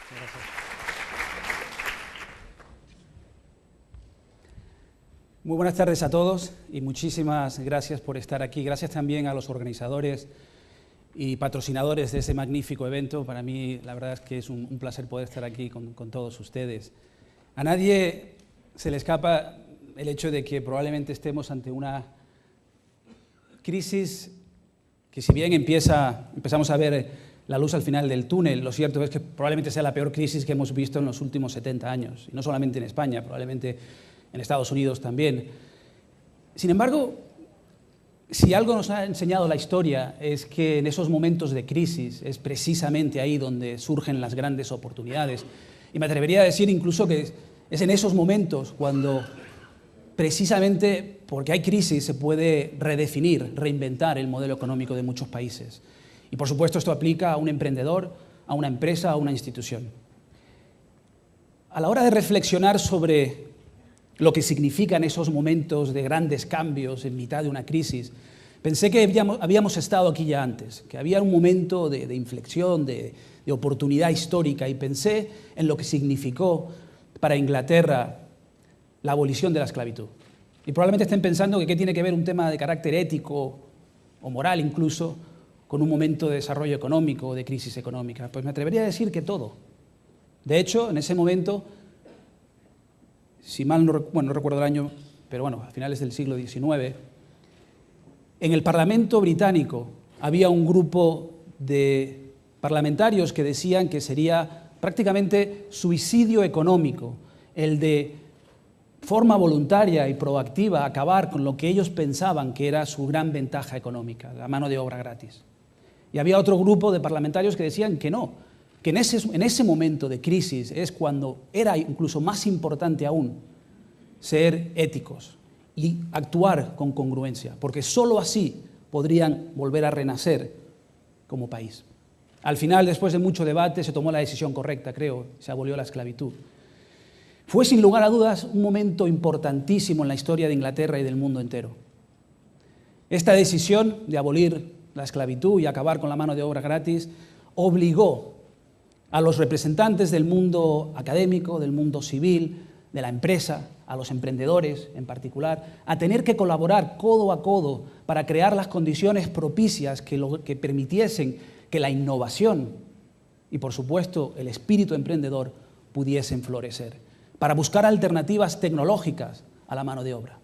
Gracias. Muy buenas tardes a todos y muchísimas gracias por estar aquí. Gracias también a los organizadores y patrocinadores de ese magnífico evento. Para mí, la verdad es que es un placer poder estar aquí con todos ustedes. A nadie se le escapa el hecho de que probablemente estemos ante una crisis que, si bien empezamos a ver la luz al final del túnel, lo cierto es que probablemente sea la peor crisis que hemos visto en los últimos 70 años, y no solamente en España, probablemente en Estados Unidos también. Sin embargo, si algo nos ha enseñado la historia es que en esos momentos de crisis es precisamente ahí donde surgen las grandes oportunidades. Y me atrevería a decir incluso que es en esos momentos cuando, precisamente porque hay crisis, se puede redefinir, reinventar el modelo económico de muchos países. Y por supuesto esto aplica a un emprendedor, a una empresa, a una institución. A la hora de reflexionar sobre lo que significan esos momentos de grandes cambios en mitad de una crisis, pensé que habíamos estado aquí ya antes, que había un momento de inflexión, de oportunidad histórica, y pensé en lo que significó para Inglaterra la abolición de la esclavitud. Y probablemente estén pensando que qué tiene que ver un tema de carácter ético o moral incluso con un momento de desarrollo económico o de crisis económica. Pues me atrevería a decir que todo. De hecho, en ese momento, si mal no recuerdo el año, pero bueno, a finales del siglo XIX, en el Parlamento británico había un grupo de parlamentarios que decían que sería prácticamente suicidio económico el de forma voluntaria y proactiva acabar con lo que ellos pensaban que era su gran ventaja económica, la mano de obra gratis. Y había otro grupo de parlamentarios que decían que no, que en ese momento de crisis es cuando era incluso más importante aún ser éticos y actuar con congruencia, porque sólo así podrían volver a renacer como país. Al final, después de mucho debate, se tomó la decisión correcta, creo, se abolió la esclavitud. Fue sin lugar a dudas un momento importantísimo en la historia de Inglaterra y del mundo entero. Esta decisión de abolir la esclavitud y acabar con la mano de obra gratis obligó a los representantes del mundo académico, del mundo civil, de la empresa, a los emprendedores en particular, a tener que colaborar codo a codo para crear las condiciones propicias que permitiesen que la innovación y, por supuesto, el espíritu emprendedor pudiesen florecer, para buscar alternativas tecnológicas a la mano de obra.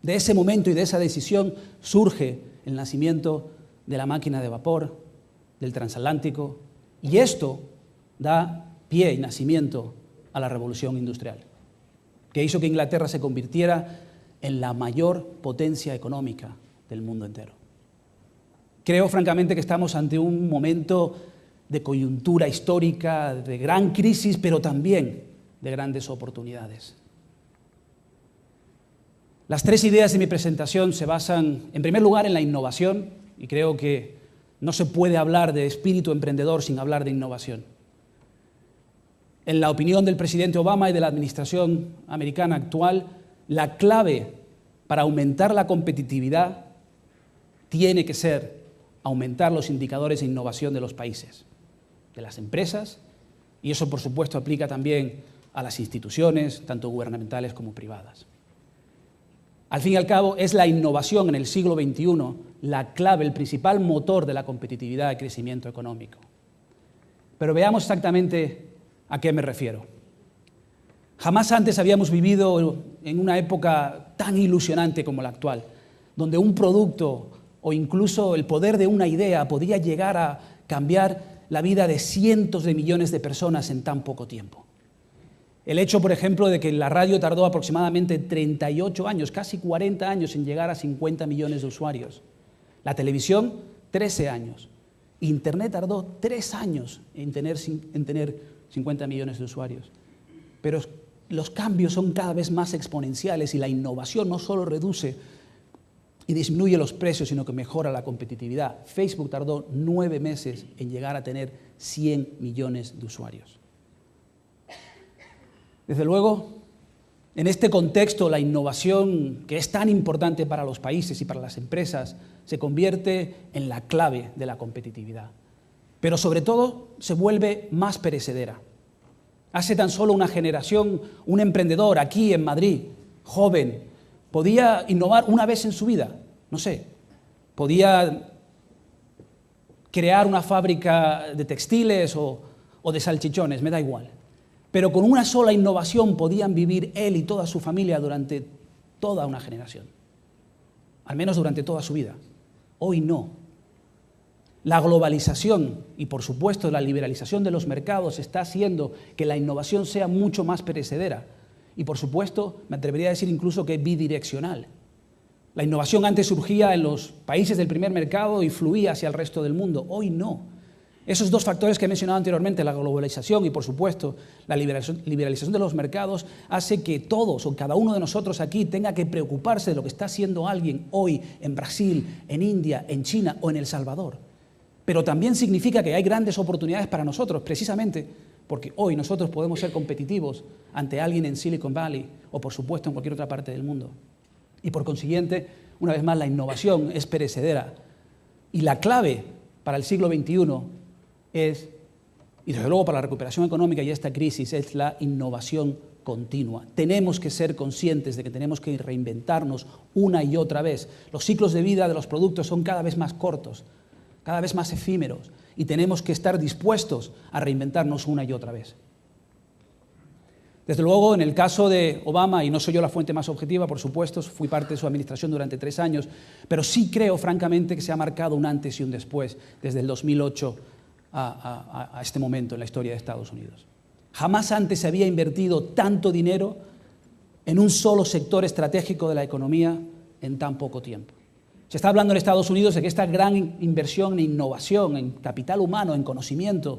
De ese momento y de esa decisión surge el nacimiento de la máquina de vapor, del transatlántico, y esto da pie y nacimiento a la revolución industrial, que hizo que Inglaterra se convirtiera en la mayor potencia económica del mundo entero. Creo francamente que estamos ante un momento de coyuntura histórica, de gran crisis, pero también de grandes oportunidades. Las tres ideas de mi presentación se basan, en primer lugar, en la innovación, y creo que no se puede hablar de espíritu emprendedor sin hablar de innovación. En la opinión del presidente Obama y de la administración americana actual, la clave para aumentar la competitividad tiene que ser aumentar los indicadores de innovación de los países, de las empresas, y eso, por supuesto, aplica también a las instituciones, tanto gubernamentales como privadas. Al fin y al cabo, es la innovación en el siglo XXI la clave, el principal motor de la competitividad y crecimiento económico. Pero veamos exactamente a qué me refiero. Jamás antes habíamos vivido en una época tan ilusionante como la actual, donde un producto o incluso el poder de una idea podía llegar a cambiar la vida de cientos de millones de personas en tan poco tiempo. El hecho, por ejemplo, de que la radio tardó aproximadamente 38 años, casi 40 años en llegar a 50 millones de usuarios. La televisión, 13 años. Internet tardó 3 años en tener 50 millones de usuarios. Pero los cambios son cada vez más exponenciales y la innovación no solo reduce y disminuye los precios, sino que mejora la competitividad. Facebook tardó 9 meses en llegar a tener 100 millones de usuarios. Desde luego, en este contexto, la innovación, que es tan importante para los países y para las empresas, se convierte en la clave de la competitividad. pero sobre todo se vuelve más perecedera. Hace tan solo una generación, un emprendedor aquí en Madrid, joven, podía innovar una vez en su vida, no sé, podía crear una fábrica de textiles o de salchichones, me da igual. Pero con una sola innovación podían vivir él y toda su familia durante toda una generación, al menos durante toda su vida. Hoy no. La globalización y, por supuesto, la liberalización de los mercados está haciendo que la innovación sea mucho más perecedera y, por supuesto, me atrevería a decir incluso que bidireccional. La innovación antes surgía en los países del primer mercado y fluía hacia el resto del mundo. Hoy no. Esos dos factores que he mencionado anteriormente, la globalización y, por supuesto, la liberalización de los mercados, hace que todos o cada uno de nosotros aquí tenga que preocuparse de lo que está haciendo alguien hoy en Brasil, en India, en China o en El Salvador. Pero también significa que hay grandes oportunidades para nosotros, precisamente porque hoy nosotros podemos ser competitivos ante alguien en Silicon Valley o, por supuesto, en cualquier otra parte del mundo. Y, por consiguiente, una vez más, la innovación es perecedera. Y la clave para el siglo XXI es, y desde luego para la recuperación económica y esta crisis, es la innovación continua. Tenemos que ser conscientes de que tenemos que reinventarnos una y otra vez. Los ciclos de vida de los productos son cada vez más cortos, cada vez más efímeros, y tenemos que estar dispuestos a reinventarnos una y otra vez. Desde luego, en el caso de Obama, y no soy yo la fuente más objetiva, por supuesto, fui parte de su administración durante 3 años, pero sí creo, francamente, que se ha marcado un antes y un después desde el 2008 a este momento en la historia de Estados Unidos. Jamás antes se había invertido tanto dinero en un solo sector estratégico de la economía en tan poco tiempo. Se está hablando en Estados Unidos de que esta gran inversión en innovación, en capital humano, en conocimiento,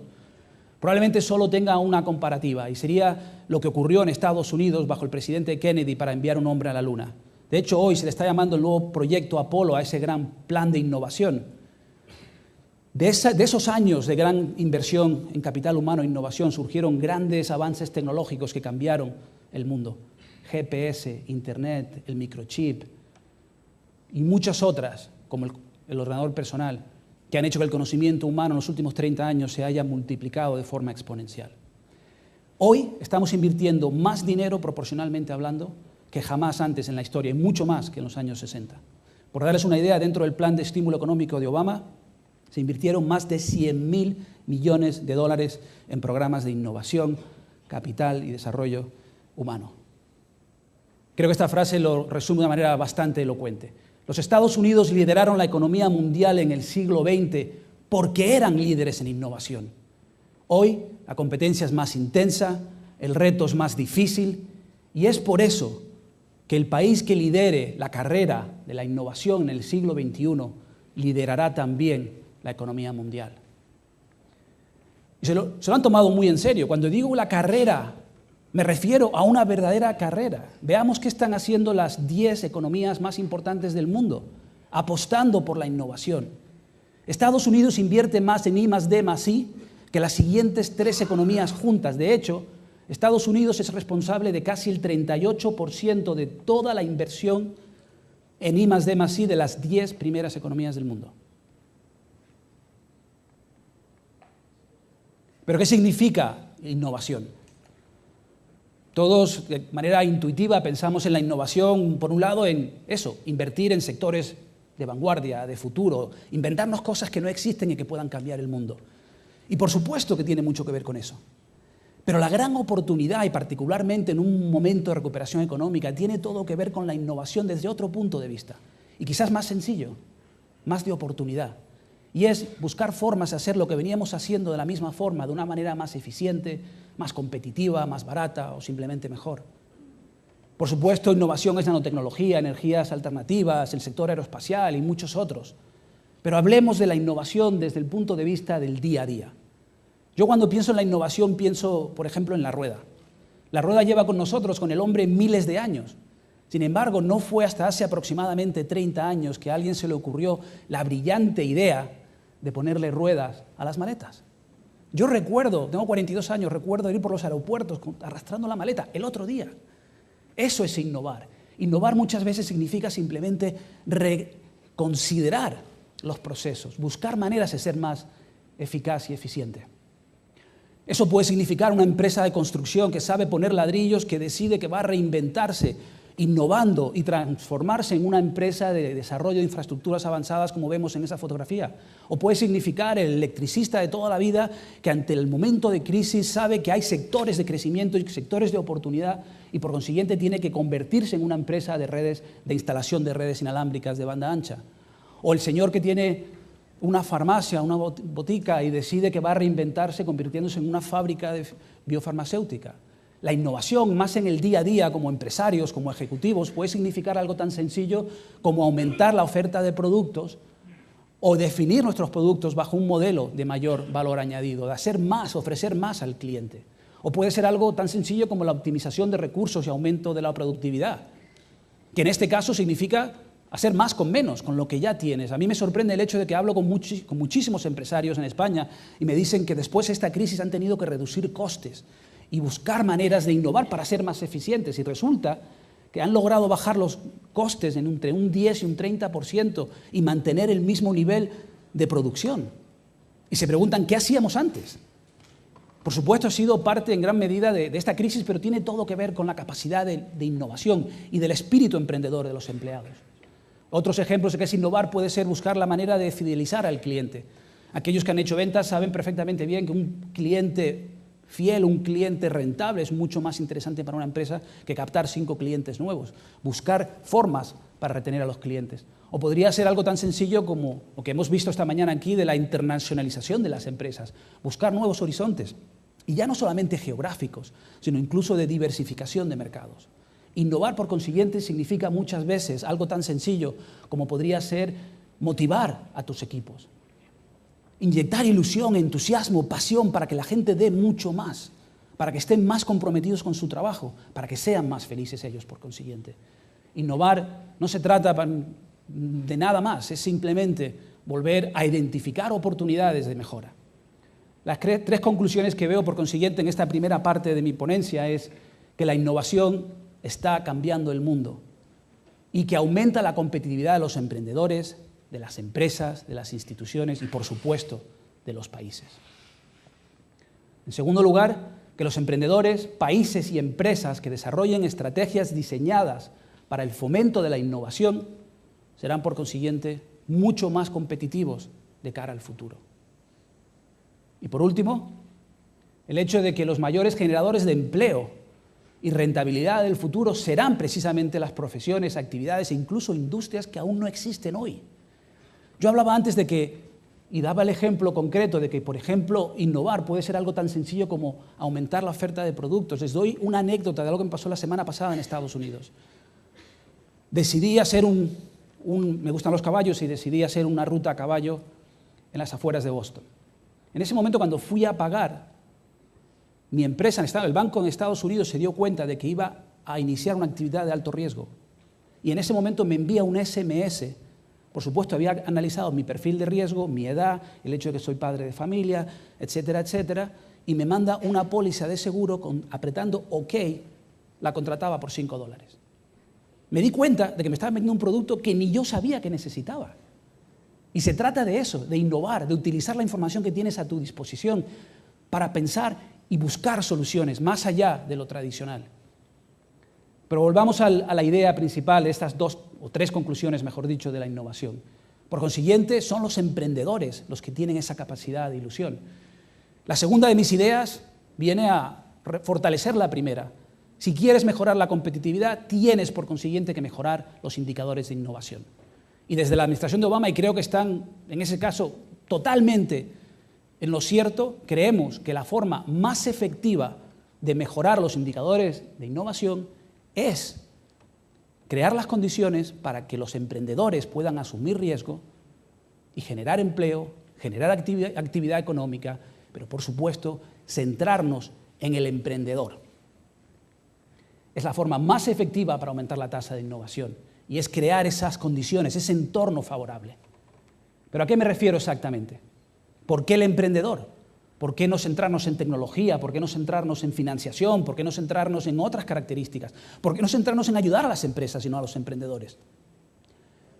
probablemente solo tenga una comparativa, y sería lo que ocurrió en Estados Unidos bajo el presidente Kennedy para enviar un hombre a la Luna. De hecho, hoy se le está llamando el nuevo proyecto Apolo a ese gran plan de innovación. De esos años de gran inversión en capital humano e innovación surgieron grandes avances tecnológicos que cambiaron el mundo. GPS, Internet, el microchip y muchas otras, como el ordenador personal, que han hecho que el conocimiento humano en los últimos 30 años se haya multiplicado de forma exponencial. Hoy estamos invirtiendo más dinero, proporcionalmente hablando, que jamás antes en la historia, y mucho más que en los años 60. Por darles una idea, dentro del plan de estímulo económico de Obama, se invirtieron más de 100.000 millones de dólares en programas de innovación, capital y desarrollo humano. Creo que esta frase lo resume de una manera bastante elocuente. Los Estados Unidos lideraron la economía mundial en el siglo XX porque eran líderes en innovación. Hoy la competencia es más intensa, el reto es más difícil, y es por eso que el país que lidere la carrera de la innovación en el siglo XXI liderará también la economía mundial. Y se lo han tomado muy en serio. Cuando digo la carrera, me refiero a una verdadera carrera. Veamos qué están haciendo las 10 economías más importantes del mundo, apostando por la innovación. Estados Unidos invierte más en I+D+I que las siguientes 3 economías juntas. De hecho, Estados Unidos es responsable de casi el 38% de toda la inversión en I+D+I de las 10 primeras economías del mundo. ¿Pero qué significa innovación? Todos, de manera intuitiva, pensamos en la innovación, por un lado, en eso, invertir en sectores de vanguardia, de futuro, inventarnos cosas que no existen y que puedan cambiar el mundo. Y por supuesto que tiene mucho que ver con eso. Pero la gran oportunidad, y particularmente en un momento de recuperación económica, tiene todo que ver con la innovación desde otro punto de vista. Y quizás más sencillo, más de oportunidad. Y es buscar formas de hacer lo que veníamos haciendo de la misma forma, de una manera más eficiente, más competitiva, más barata o simplemente mejor. Por supuesto, innovación es nanotecnología, energías alternativas, el sector aeroespacial y muchos otros. Pero hablemos de la innovación desde el punto de vista del día a día. Yo cuando pienso en la innovación pienso, por ejemplo, en la rueda. La rueda lleva con nosotros, con el hombre, miles de años. Sin embargo, no fue hasta hace aproximadamente 30 años que a alguien se le ocurrió la brillante idea de ponerle ruedas a las maletas. Yo recuerdo, tengo 42 años, recuerdo ir por los aeropuertos arrastrando la maleta el otro día. Eso es innovar. Innovar muchas veces significa simplemente reconsiderar los procesos, buscar maneras de ser más eficaz y eficiente. Eso puede significar una empresa de construcción que sabe poner ladrillos, que decide que va a reinventarse, innovando y transformarse en una empresa de desarrollo de infraestructuras avanzadas como vemos en esa fotografía. O puede significar el electricista de toda la vida que ante el momento de crisis sabe que hay sectores de crecimiento y sectores de oportunidad y por consiguiente tiene que convertirse en una empresa de redes, de instalación de redes inalámbricas de banda ancha. O el señor que tiene una farmacia, una botica y decide que va a reinventarse convirtiéndose en una fábrica de biofarmacéutica. La innovación, más en el día a día, como empresarios, como ejecutivos, puede significar algo tan sencillo como aumentar la oferta de productos o definir nuestros productos bajo un modelo de mayor valor añadido, de hacer más, ofrecer más al cliente. O puede ser algo tan sencillo como la optimización de recursos y aumento de la productividad, que en este caso significa hacer más con menos, con lo que ya tienes. A mí me sorprende el hecho de que hablo con muchísimos empresarios en España y me dicen que después de esta crisis han tenido que reducir costes y buscar maneras de innovar para ser más eficientes. Y resulta que han logrado bajar los costes entre un 10 y un 30% y mantener el mismo nivel de producción. Y se preguntan, ¿qué hacíamos antes? Por supuesto, ha sido parte en gran medida de esta crisis, pero tiene todo que ver con la capacidad de innovación y del espíritu emprendedor de los empleados. Otros ejemplos de qué es innovar puede ser buscar la manera de fidelizar al cliente. Aquellos que han hecho ventas saben perfectamente bien que un cliente fiel, un cliente rentable es mucho más interesante para una empresa que captar 5 clientes nuevos. Buscar formas para retener a los clientes. O podría ser algo tan sencillo como lo que hemos visto esta mañana aquí de la internacionalización de las empresas. Buscar nuevos horizontes. Y ya no solamente geográficos, sino incluso de diversificación de mercados. Innovar, por consiguiente, significa muchas veces algo tan sencillo como podría ser motivar a tus equipos. Inyectar ilusión, entusiasmo, pasión para que la gente dé mucho más, para que estén más comprometidos con su trabajo, para que sean más felices ellos, por consiguiente. Innovar no se trata de nada más, es simplemente volver a identificar oportunidades de mejora. Las 3 conclusiones que veo, por consiguiente, en esta primera parte de mi ponencia es que la innovación está cambiando el mundo y que aumenta la competitividad de los emprendedores, de las empresas, de las instituciones y, por supuesto, de los países. En segundo lugar, que los emprendedores, países y empresas que desarrollen estrategias diseñadas para el fomento de la innovación serán, por consiguiente, mucho más competitivos de cara al futuro. Y, por último, el hecho de que los mayores generadores de empleo y rentabilidad del futuro serán precisamente las profesiones, actividades e incluso industrias que aún no existen hoy. Yo hablaba antes de que, y daba el ejemplo concreto de que, por ejemplo, innovar puede ser algo tan sencillo como aumentar la oferta de productos. Les doy una anécdota de algo que me pasó la semana pasada en Estados Unidos. Decidí hacer me gustan los caballos y decidí hacer una ruta a caballo en las afueras de Boston. En ese momento, cuando fui a pagar, mi empresa, el banco en Estados Unidos se dio cuenta de que iba a iniciar una actividad de alto riesgo. Y en ese momento me envía un SMS. Por supuesto, había analizado mi perfil de riesgo, mi edad, el hecho de que soy padre de familia, etcétera, etcétera, y me manda una póliza de seguro apretando OK, la contrataba por $5. Me di cuenta de que me estaba vendiendo un producto que ni yo sabía que necesitaba. Y se trata de eso, de innovar, de utilizar la información que tienes a tu disposición para pensar y buscar soluciones más allá de lo tradicional. Pero volvamos a la idea principal de estas 2 o 3 conclusiones, mejor dicho, de la innovación. Por consiguiente, son los emprendedores los que tienen esa capacidad de ilusión. La segunda de mis ideas viene a fortalecer la primera. Si quieres mejorar la competitividad, tienes, por consiguiente, que mejorar los indicadores de innovación. Y desde la administración de Obama, y creo que están, en ese caso, totalmente en lo cierto, creemos que la forma más efectiva de mejorar los indicadores de innovación es crear las condiciones para que los emprendedores puedan asumir riesgo y generar empleo, generar actividad económica, pero por supuesto centrarnos en el emprendedor. Es la forma más efectiva para aumentar la tasa de innovación y es crear esas condiciones, ese entorno favorable. ¿Pero a qué me refiero exactamente? ¿Por qué el emprendedor? ¿Por qué no centrarnos en tecnología? ¿Por qué no centrarnos en financiación? ¿Por qué no centrarnos en otras características? ¿Por qué no centrarnos en ayudar a las empresas y no a los emprendedores?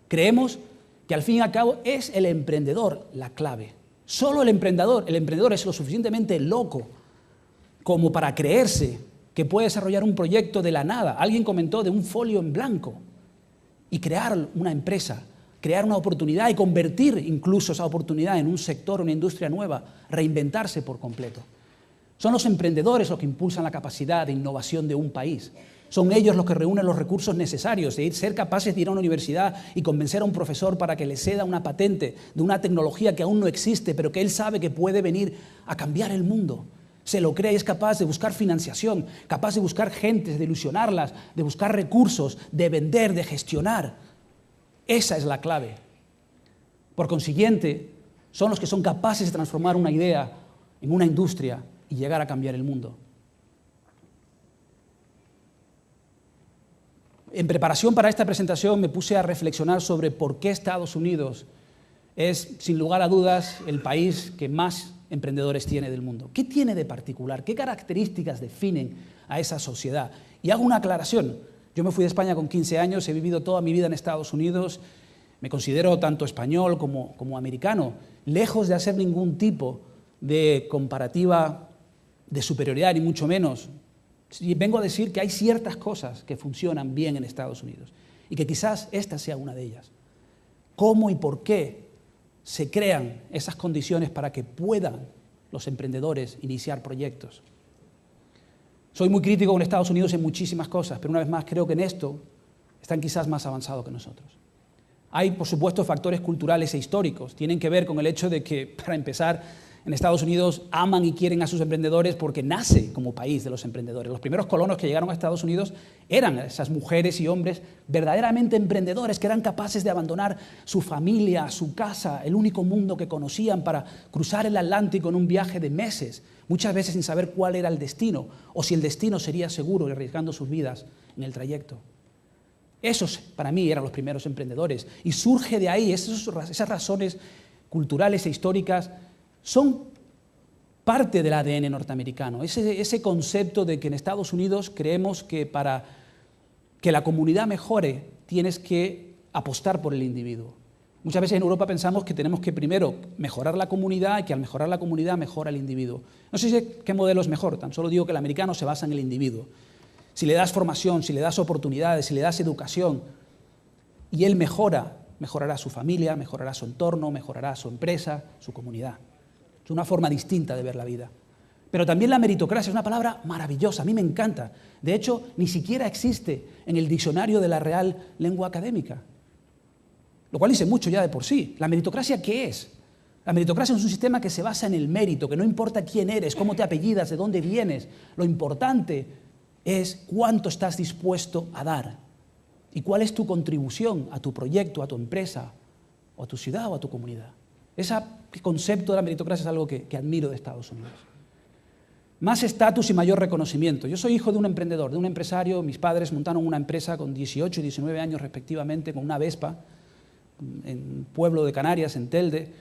Creemos que al fin y al cabo es el emprendedor la clave. Solo el emprendedor es lo suficientemente loco como para creerse que puede desarrollar un proyecto de la nada. Alguien comentó de un folio en blanco y crear una empresa, crear una oportunidad y convertir incluso esa oportunidad en un sector, una industria nueva, reinventarse por completo. Son los emprendedores los que impulsan la capacidad de innovación de un país. Son ellos los que reúnen los recursos necesarios, de ser capaces de ir a una universidad y convencer a un profesor para que le ceda una patente de una tecnología que aún no existe, pero que él sabe que puede venir a cambiar el mundo. Se lo cree y es capaz de buscar financiación, capaz de buscar gente, de ilusionarlas, de buscar recursos, de vender, de gestionar. Esa es la clave. Por consiguiente, son los que son capaces de transformar una idea en una industria y llegar a cambiar el mundo. En preparación para esta presentación me puse a reflexionar sobre por qué Estados Unidos es, sin lugar a dudas, el país que más emprendedores tiene del mundo. ¿Qué tiene de particular? ¿Qué características definen a esa sociedad? Y hago una aclaración. Yo me fui de España con 15 años, he vivido toda mi vida en Estados Unidos, me considero tanto español como americano, lejos de hacer ningún tipo de comparativa de superioridad, ni mucho menos. Y vengo a decir que hay ciertas cosas que funcionan bien en Estados Unidos y que quizás esta sea una de ellas. ¿Cómo y por qué se crean esas condiciones para que puedan los emprendedores iniciar proyectos? Soy muy crítico con Estados Unidos en muchísimas cosas, pero una vez más creo que en esto están quizás más avanzados que nosotros. Hay, por supuesto, factores culturales e históricos. Tienen que ver con el hecho de que, para empezar, en Estados Unidos aman y quieren a sus emprendedores porque nace como país de los emprendedores. Los primeros colonos que llegaron a Estados Unidos eran esas mujeres y hombres verdaderamente emprendedores que eran capaces de abandonar su familia, su casa, el único mundo que conocían para cruzar el Atlántico en un viaje de meses, muchas veces sin saber cuál era el destino o si el destino sería seguro y arriesgando sus vidas en el trayecto. Esos, para mí, eran los primeros emprendedores. Y surge de ahí, esas razones culturales e históricas son parte del ADN norteamericano. Ese concepto de que en Estados Unidos creemos que para que la comunidad mejore tienes que apostar por el individuo. Muchas veces en Europa pensamos que tenemos que primero mejorar la comunidad y que al mejorar la comunidad mejora el individuo. No sé qué modelo es mejor, tan solo digo que el americano se basa en el individuo. Si le das formación, si le das oportunidades, si le das educación y él mejorará su familia, mejorará su entorno, mejorará su empresa, su comunidad. Es una forma distinta de ver la vida. Pero también la meritocracia es una palabra maravillosa, a mí me encanta. De hecho, ni siquiera existe en el diccionario de la Real Lengua Académica, lo cual dice mucho ya de por sí. ¿La meritocracia qué es? La meritocracia es un sistema que se basa en el mérito, que no importa quién eres, cómo te apellidas, de dónde vienes. Lo importante es cuánto estás dispuesto a dar y cuál es tu contribución a tu proyecto, a tu empresa, o a tu ciudad o a tu comunidad. Ese concepto de la meritocracia es algo que admiro de Estados Unidos. Más estatus y mayor reconocimiento. Yo soy hijo de un emprendedor, de un empresario. Mis padres montaron una empresa con 18 y 19 años respectivamente, con una Vespa, en un pueblo de Canarias, en Telde.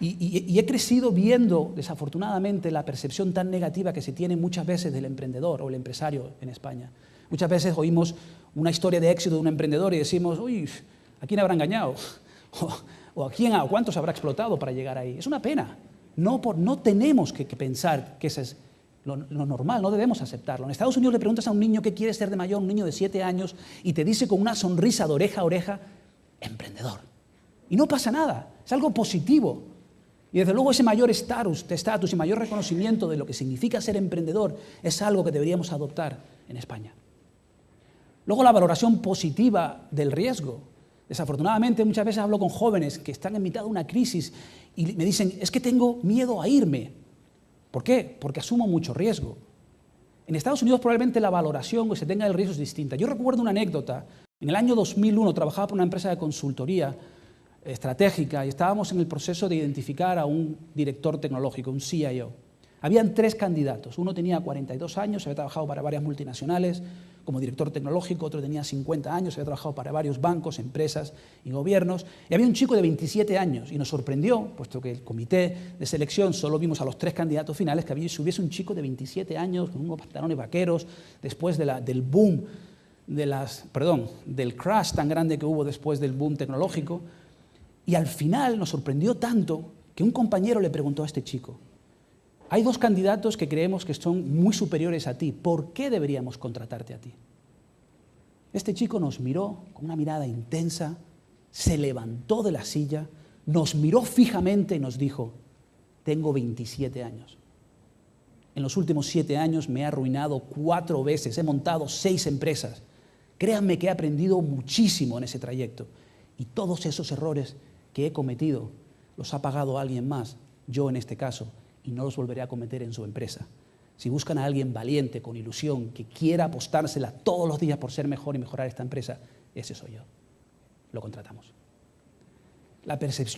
Y he crecido viendo, desafortunadamente, la percepción tan negativa que se tiene muchas veces del emprendedor o el empresario en España. Muchas veces oímos una historia de éxito de un emprendedor y decimos, uy, ¿a quién habrá engañado? ¿O a cuántos habrá explotado para llegar ahí? Es una pena. No tenemos que pensar que eso es lo normal, no debemos aceptarlo. En Estados Unidos le preguntas a un niño qué quiere ser de mayor, un niño de 7 años, y te dice con una sonrisa de oreja a oreja, emprendedor. Y no pasa nada, es algo positivo. Y desde luego ese mayor estatus y mayor reconocimiento de lo que significa ser emprendedor es algo que deberíamos adoptar en España. Luego la valoración positiva del riesgo. Desafortunadamente muchas veces hablo con jóvenes que están en mitad de una crisis y me dicen, es que tengo miedo a irme. ¿Por qué? Porque asumo mucho riesgo. En Estados Unidos probablemente la valoración que se tenga del riesgo es distinta. Yo recuerdo una anécdota. En el año 2001 trabajaba por una empresa de consultoría estratégica y estábamos en el proceso de identificar a un director tecnológico, un CIO. Habían 3 candidatos. Uno tenía 42 años, había trabajado para varias multinacionales como director tecnológico, otro tenía 50 años, había trabajado para varios bancos, empresas y gobiernos, y había un chico de 27 años, y nos sorprendió, puesto que el comité de selección solo vimos a los 3 candidatos finales, que hubiese un chico de 27 años con unos pantalones vaqueros, después del boom, del crash tan grande que hubo después del boom tecnológico, y al final nos sorprendió tanto que un compañero le preguntó a este chico: hay dos candidatos que creemos que son muy superiores a ti, ¿por qué deberíamos contratarte a ti? Este chico nos miró con una mirada intensa, se levantó de la silla, nos miró fijamente y nos dijo: tengo 27 años. En los últimos 7 años me he arruinado 4 veces, he montado 6 empresas. Créanme que he aprendido muchísimo en ese trayecto. Y todos esos errores que he cometido los ha pagado alguien más, yo en este caso, y no los volveré a cometer en su empresa. Si buscan a alguien valiente, con ilusión, que quiera apostársela todos los días por ser mejor y mejorar esta empresa, ese soy yo. Lo contratamos.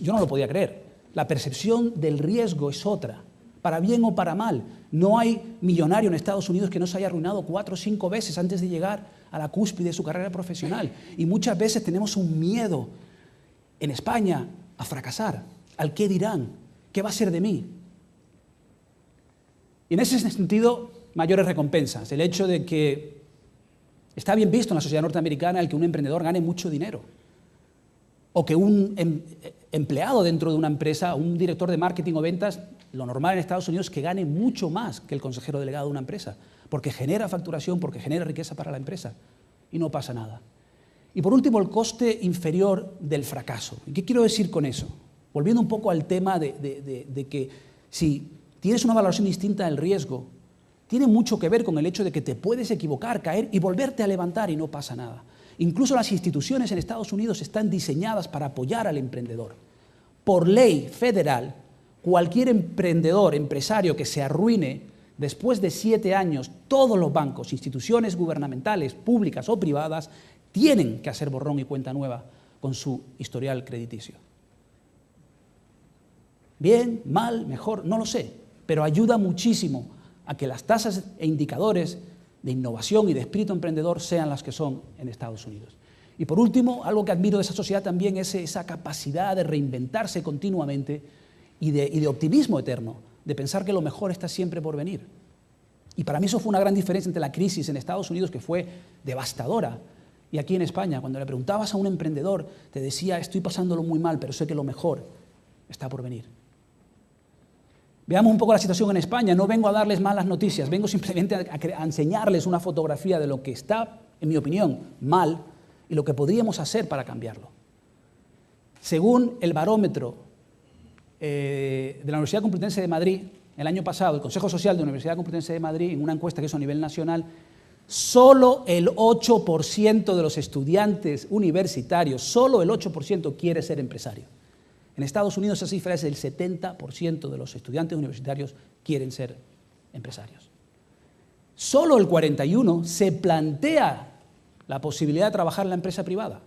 Yo no lo podía creer. La percepción del riesgo es otra, para bien o para mal. No hay millonario en Estados Unidos que no se haya arruinado 4 o 5 veces antes de llegar a la cúspide de su carrera profesional. Y muchas veces tenemos un miedo en España a fracasar, al qué dirán, qué va a ser de mí. Y en ese sentido, mayores recompensas. El hecho de que está bien visto en la sociedad norteamericana el que un emprendedor gane mucho dinero, o que un empleado dentro de una empresa, un director de marketing o ventas, lo normal en Estados Unidos es que gane mucho más que el consejero delegado de una empresa, porque genera facturación, porque genera riqueza para la empresa, y no pasa nada. Y por último, el coste inferior del fracaso. ¿Y qué quiero decir con eso? Volviendo un poco al tema de que si tienes una valoración distinta del riesgo, tiene mucho que ver con el hecho de que te puedes equivocar, caer y volverte a levantar y no pasa nada. Incluso las instituciones en Estados Unidos están diseñadas para apoyar al emprendedor. Por ley federal, cualquier emprendedor, empresario que se arruine, después de 7 años, todos los bancos, instituciones gubernamentales, públicas o privadas, tienen que hacer borrón y cuenta nueva con su historial crediticio. Bien, mal, mejor, no lo sé, pero ayuda muchísimo a que las tasas e indicadores de innovación y de espíritu emprendedor sean las que son en Estados Unidos. Y por último, algo que admiro de esa sociedad también es esa capacidad de reinventarse continuamente y de optimismo eterno, de pensar que lo mejor está siempre por venir. Y para mí eso fue una gran diferencia entre la crisis en Estados Unidos, que fue devastadora, y aquí en España. Cuando le preguntabas a un emprendedor, te decía: estoy pasándolo muy mal, pero sé que lo mejor está por venir. Veamos un poco la situación en España. No vengo a darles malas noticias, vengo simplemente a enseñarles una fotografía de lo que está, en mi opinión, mal y lo que podríamos hacer para cambiarlo. Según el barómetro de la Universidad Complutense de Madrid, el año pasado, el Consejo Social de la Universidad Complutense de Madrid, en una encuesta que hizo a nivel nacional, solo el 8% de los estudiantes universitarios, solo el 8% quiere ser empresario. En Estados Unidos esa cifra es el 70% de los estudiantes universitarios quieren ser empresarios. Solo el 41% se plantea la posibilidad de trabajar en la empresa privada.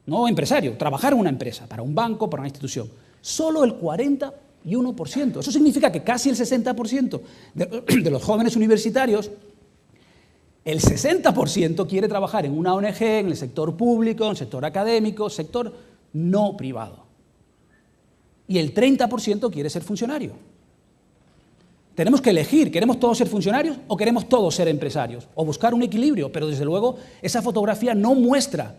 No empresario, trabajar en una empresa, para un banco, para una institución. Solo el 41%. Eso significa que casi el 60% de los jóvenes universitarios, el 60% quiere trabajar en una ONG, en el sector público, en el sector académico, sector no privado. Y el 30% quiere ser funcionario. Tenemos que elegir, ¿queremos todos ser funcionarios o queremos todos ser empresarios? O buscar un equilibrio, pero desde luego esa fotografía no muestra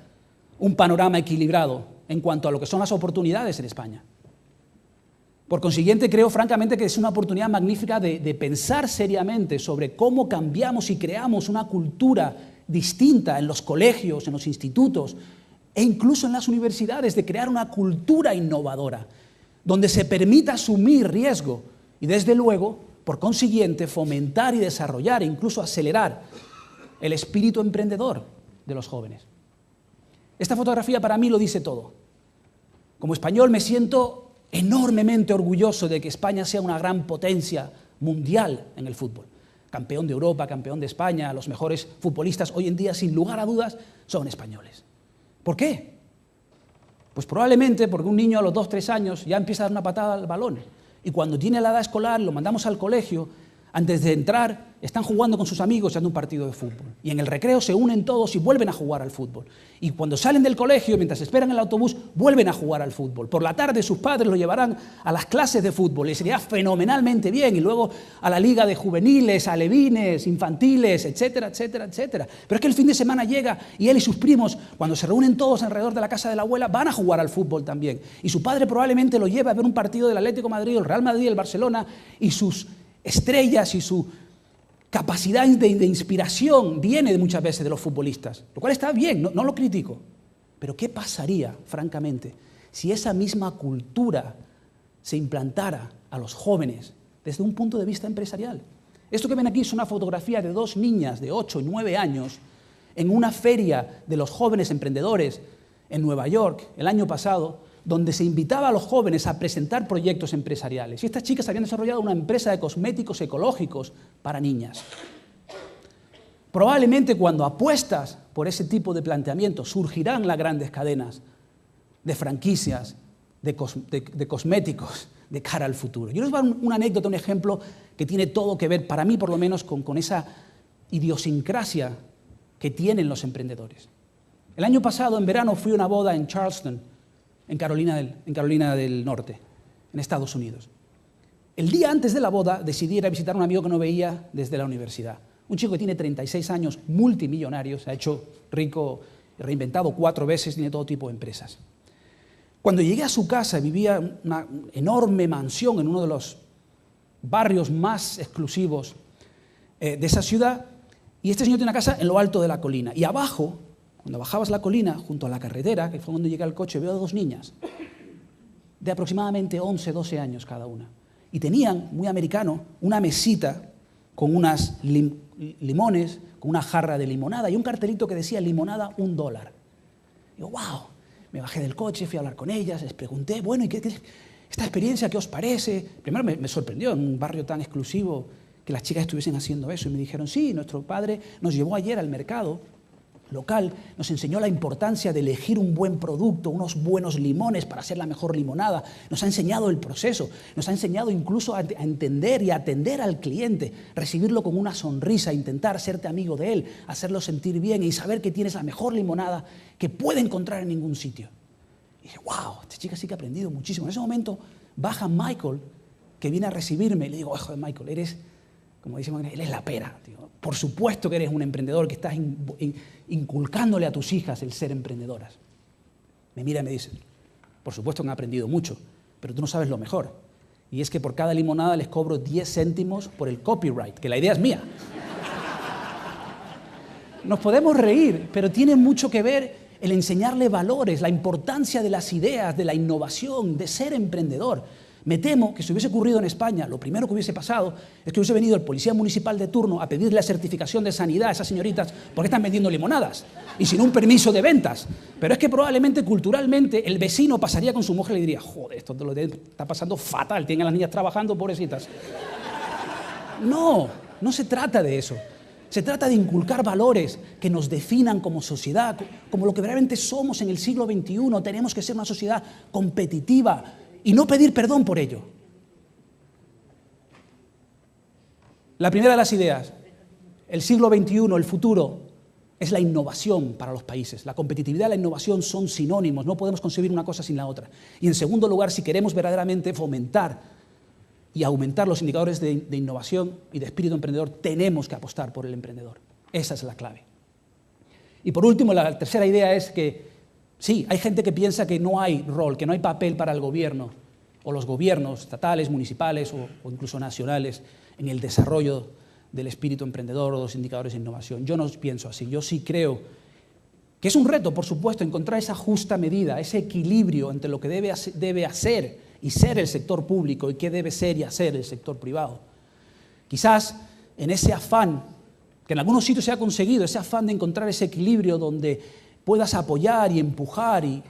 un panorama equilibrado en cuanto a lo que son las oportunidades en España. Por consiguiente, creo francamente que es una oportunidad magnífica de pensar seriamente sobre cómo cambiamos y creamos una cultura distinta en los colegios, en los institutos e incluso en las universidades, de crear una cultura innovadora, donde se permita asumir riesgo y, desde luego, por consiguiente, fomentar y desarrollar e incluso acelerar el espíritu emprendedor de los jóvenes. Esta fotografía para mí lo dice todo. Como español me siento enormemente orgulloso de que España sea una gran potencia mundial en el fútbol. Campeón de Europa, campeón de España, los mejores futbolistas hoy en día, sin lugar a dudas, son españoles. ¿Por qué? Pues probablemente porque un niño a los 2 o 3 años ya empieza a dar una patada al balón, y cuando tiene la edad escolar lo mandamos al colegio Antes de entrar, están jugando con sus amigos y echando un partido de fútbol. Y en el recreo se unen todos y vuelven a jugar al fútbol. Y cuando salen del colegio, mientras esperan el autobús, vuelven a jugar al fútbol. Por la tarde sus padres lo llevarán a las clases de fútbol. Les iría fenomenalmente bien. Y luego a la liga de juveniles, alevines, infantiles, etcétera, etcétera, etcétera. Pero es que el fin de semana llega y él y sus primos, cuando se reúnen todos alrededor de la casa de la abuela, van a jugar al fútbol también. Y su padre probablemente lo lleva a ver un partido del Atlético de Madrid, el Real Madrid, el Barcelona, y sus estrellas y su capacidad de inspiración viene muchas veces de los futbolistas, lo cual está bien, no lo critico. Pero ¿qué pasaría, francamente, si esa misma cultura se implantara a los jóvenes desde un punto de vista empresarial? Esto que ven aquí es una fotografía de dos niñas de 8 y 9 años en una feria de los jóvenes emprendedores en Nueva York el año pasado, donde se invitaba a los jóvenes a presentar proyectos empresariales. Y estas chicas habían desarrollado una empresa de cosméticos ecológicos para niñas. Probablemente cuando apuestas por ese tipo de planteamiento surgirán las grandes cadenas de franquicias, de cosméticos de cara al futuro. Yo les voy a dar una anécdota, un ejemplo que tiene todo que ver, para mí por lo menos, con esa idiosincrasia que tienen los emprendedores. El año pasado, en verano, fui a una boda en Charleston, en Carolina del Norte, en Estados Unidos. El día antes de la boda decidí ir a visitar a un amigo que no veía desde la universidad. Un chico que tiene 36 años, multimillonario, se ha hecho rico, reinventado 4 veces, tiene todo tipo de empresas. Cuando llegué a su casa, vivía una enorme mansión en uno de los barrios más exclusivos de esa ciudad, y este señor tiene una casa en lo alto de la colina. Y abajo, cuando bajabas la colina, junto a la carretera, que fue cuando llegué al coche, veo a 2 niñas de aproximadamente 11, 12 años cada una. Y tenían, muy americano, una mesita con unas limones, con una jarra de limonada y un cartelito que decía limonada $1. Digo, wow, me bajé del coche, fui a hablar con ellas, les pregunté, bueno, ¿y esta experiencia qué os parece? Primero me sorprendió en un barrio tan exclusivo que las chicas estuviesen haciendo eso. Y me dijeron, sí, nuestro padre nos llevó ayer al mercado local, nos enseñó la importancia de elegir un buen producto, unos buenos limones para hacer la mejor limonada, nos ha enseñado el proceso, nos ha enseñado incluso a entender y a atender al cliente, recibirlo con una sonrisa, intentar hacerte amigo de él, hacerlo sentir bien y saber que tienes la mejor limonada que puede encontrar en ningún sitio. Y dije, wow, esta chica sí que ha aprendido muchísimo. En ese momento baja Michael, que viene a recibirme, y le digo, ojo, Michael, eres, como decimos, él es la pera, tío. Por supuesto que eres un emprendedor, que estás inculcándole a tus hijas el ser emprendedoras. Me mira y me dice, por supuesto que han aprendido mucho, pero tú no sabes lo mejor. Y es que por cada limonada les cobro 10 céntimos por el copyright, que la idea es mía. Nos podemos reír, pero tiene mucho que ver el enseñarle valores, la importancia de las ideas, de la innovación, de ser emprendedor. Me temo que si hubiese ocurrido en España, lo primero que hubiese pasado es que hubiese venido el policía municipal de turno a pedirle la certificación de sanidad a esas señoritas porque están vendiendo limonadas y sin un permiso de ventas. Pero es que probablemente culturalmente el vecino pasaría con su mujer y le diría, joder, esto te lo está pasando fatal, tienen a las niñas trabajando, pobrecitas. No se trata de eso. Se trata de inculcar valores que nos definan como sociedad, como lo que realmente somos en el siglo XXI. Tenemos que ser una sociedad competitiva y no pedir perdón por ello. La primera de las ideas, el siglo XXI, el futuro, es la innovación para los países. La competitividad y la innovación son sinónimos, no podemos concebir una cosa sin la otra. Y en segundo lugar, si queremos verdaderamente fomentar y aumentar los indicadores de innovación y de espíritu emprendedor, tenemos que apostar por el emprendedor. Esa es la clave. Y por último, la tercera idea es que sí, hay gente que piensa que no hay rol, que no hay papel para el gobierno o los gobiernos estatales, municipales o incluso nacionales en el desarrollo del espíritu emprendedor o los indicadores de innovación. Yo no pienso así. Yo sí creo que es un reto, por supuesto, encontrar esa justa medida, ese equilibrio entre lo que debe hacer y ser el sector público y qué debe ser y hacer el sector privado. Quizás en ese afán, que en algunos sitios se ha conseguido, ese afán de encontrar ese equilibrio donde puedas apoyar y empujar y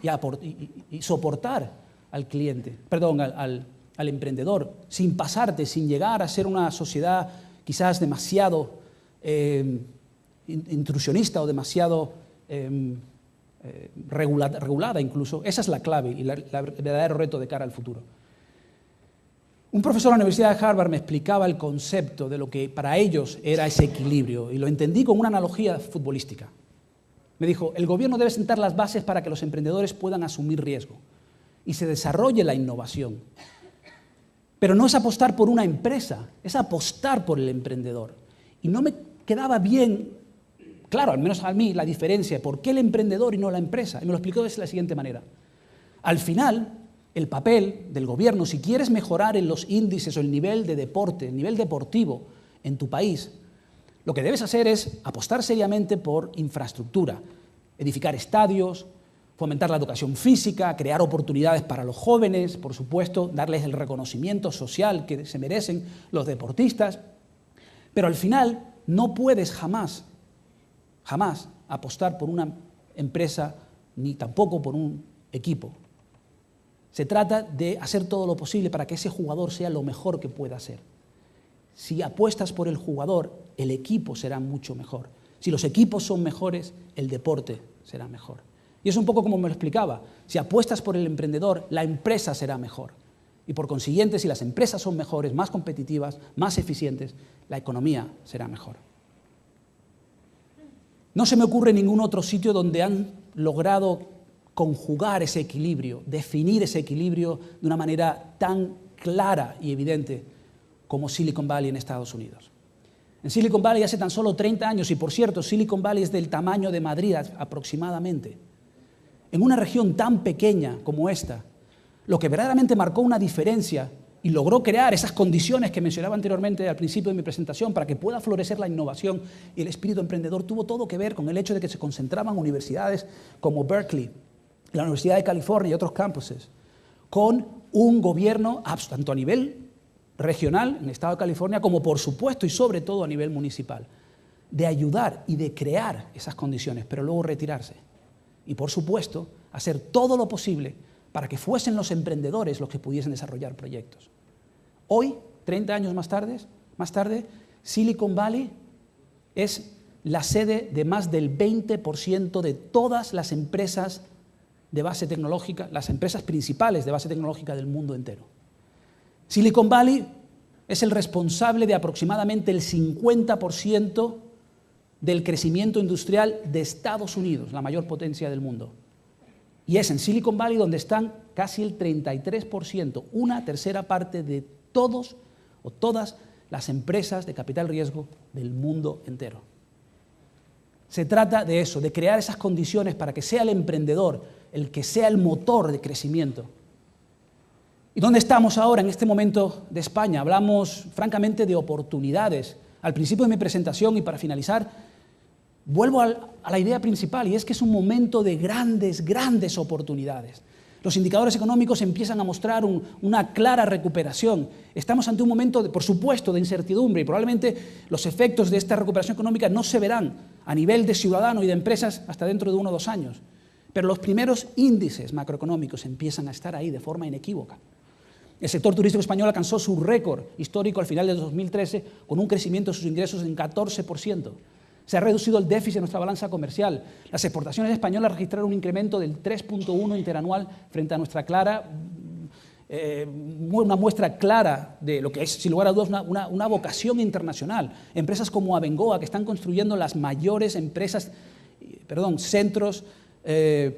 soportar al cliente, al emprendedor, sin pasarte, sin llegar a ser una sociedad quizás demasiado intrusionista o demasiado regulada incluso. Esa es la clave y el verdadero reto de cara al futuro. Un profesor de la Universidad de Harvard me explicaba el concepto de lo que para ellos era ese equilibrio, y lo entendí con una analogía futbolística. Me dijo, el gobierno debe sentar las bases para que los emprendedores puedan asumir riesgo y se desarrolle la innovación. Pero no es apostar por una empresa, es apostar por el emprendedor. Y no me quedaba bien claro, al menos a mí, la diferencia, por qué el emprendedor y no la empresa. Y me lo explicó de la siguiente manera. Al final, el papel del gobierno, si quieres mejorar en los índices o el nivel de deporte, el nivel deportivo en tu país, lo que debes hacer es apostar seriamente por infraestructura, edificar estadios, fomentar la educación física, crear oportunidades para los jóvenes, por supuesto, darles el reconocimiento social que se merecen los deportistas. Pero al final no puedes jamás apostar por una empresa ni tampoco por un equipo. Se trata de hacer todo lo posible para que ese jugador sea lo mejor que pueda ser. Si apuestas por el jugador, el equipo será mucho mejor. Si los equipos son mejores, el deporte será mejor. Y es un poco como me lo explicaba. Si apuestas por el emprendedor, la empresa será mejor. Y por consiguiente, si las empresas son mejores, más competitivas, más eficientes, la economía será mejor. No se me ocurre ningún otro sitio donde han logrado conjugar ese equilibrio, definir ese equilibrio de una manera tan clara y evidente como Silicon Valley en Estados Unidos. En Silicon Valley hace tan solo 30 años, y por cierto, Silicon Valley es del tamaño de Madrid aproximadamente, en una región tan pequeña como esta, lo que verdaderamente marcó una diferencia y logró crear esas condiciones que mencionaba anteriormente al principio de mi presentación para que pueda florecer la innovación y el espíritu emprendedor, tuvo todo que ver con el hecho de que se concentraban universidades como Berkeley, la Universidad de California y otros campuses, con un gobierno tanto a nivel regional, en el estado de California, como por supuesto y sobre todo a nivel municipal, de ayudar y de crear esas condiciones, pero luego retirarse. Y por supuesto, hacer todo lo posible para que fuesen los emprendedores los que pudiesen desarrollar proyectos. Hoy, 30 años más tarde, Silicon Valley es la sede de más del 20% de todas las empresas de base tecnológica, las empresas principales de base tecnológica del mundo entero. Silicon Valley es el responsable de aproximadamente el 50% del crecimiento industrial de Estados Unidos, la mayor potencia del mundo. Y es en Silicon Valley donde están casi el 33%, una tercera parte de todos o todas las empresas de capital riesgo del mundo entero. Se trata de eso, de crear esas condiciones para que sea el emprendedor el que sea el motor de crecimiento. ¿Y dónde estamos ahora en este momento de España? Hablamos francamente de oportunidades. Al principio de mi presentación y para finalizar, vuelvo a la idea principal, y es que es un momento de grandes oportunidades. Los indicadores económicos empiezan a mostrar una clara recuperación. Estamos ante un momento, por supuesto, de incertidumbre, y probablemente los efectos de esta recuperación económica no se verán a nivel de ciudadano y de empresas hasta dentro de 1 o 2 años. Pero los primeros índices macroeconómicos empiezan a estar ahí de forma inequívoca. El sector turístico español alcanzó su récord histórico al final de 2013 con un crecimiento de sus ingresos en 14%. Se ha reducido el déficit de nuestra balanza comercial. Las exportaciones españolas registraron un incremento del 3.1 interanual frente a nuestra una muestra clara de lo que es, sin lugar a dudas, una vocación internacional. Empresas como Abengoa, que están construyendo las mayores centros,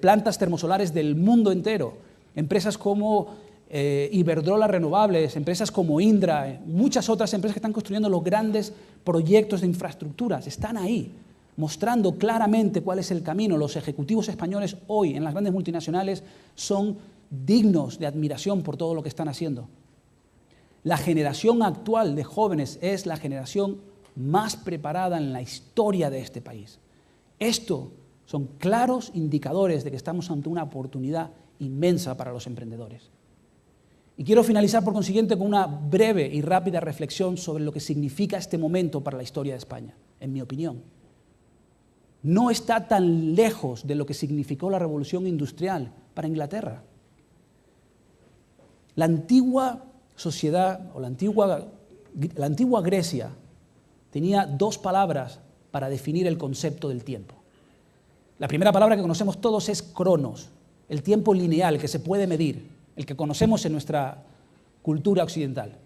plantas termosolares del mundo entero. Empresas como Iberdrola Renovables, empresas como Indra, muchas otras empresas que están construyendo los grandes proyectos de infraestructuras, están ahí, mostrando claramente cuál es el camino. Los ejecutivos españoles hoy en las grandes multinacionales son dignos de admiración por todo lo que están haciendo. La generación actual de jóvenes es la generación más preparada en la historia de este país. Esto son claros indicadores de que estamos ante una oportunidad inmensa para los emprendedores. Y quiero finalizar, por consiguiente, con una breve y rápida reflexión sobre lo que significa este momento para la historia de España, en mi opinión. No está tan lejos de lo que significó la Revolución Industrial para Inglaterra. La antigua sociedad, o la antigua Grecia, tenía 2 palabras para definir el concepto del tiempo. La primera palabra que conocemos todos es cronos, el tiempo lineal, que se puede medir, el que conocemos en nuestra cultura occidental.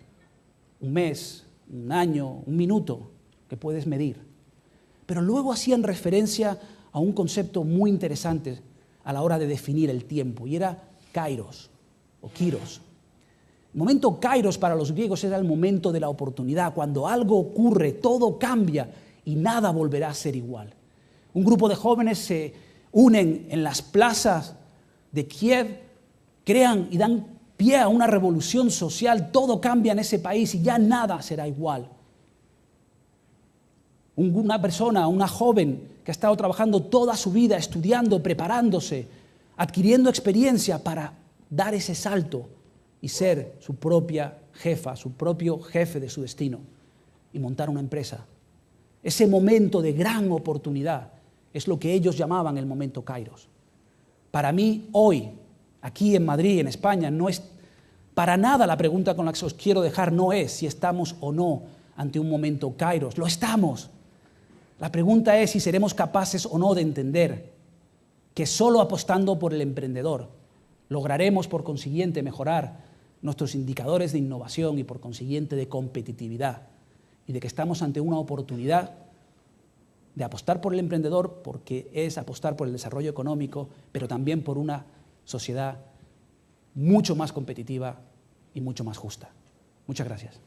un mes, un año, un minuto que puedes medir. Pero luego hacían referencia a un concepto muy interesante a la hora de definir el tiempo, y era kairos o kiros. El momento kairos para los griegos era el momento de la oportunidad, cuando algo ocurre, todo cambia y nada volverá a ser igual. Un grupo de jóvenes se unen en las plazas de Kiev, crean y dan pie a una revolución social, todo cambia en ese país y ya nada será igual. Una persona, una joven que ha estado trabajando toda su vida, estudiando, preparándose, adquiriendo experiencia para dar ese salto y ser su propia jefa, su propio jefe de su destino y montar una empresa. Ese momento de gran oportunidad es lo que ellos llamaban el momento kairos. Para mí, hoy, aquí en Madrid, en España, no es para nada la pregunta con la que os quiero dejar, no es si estamos o no ante un momento kairos. Lo estamos. La pregunta es si seremos capaces o no de entender que solo apostando por el emprendedor lograremos, por consiguiente, mejorar nuestros indicadores de innovación y, por consiguiente, de competitividad, y de que estamos ante una oportunidad de apostar por el emprendedor, porque es apostar por el desarrollo económico, pero también por una sociedad mucho más competitiva y mucho más justa. Muchas gracias.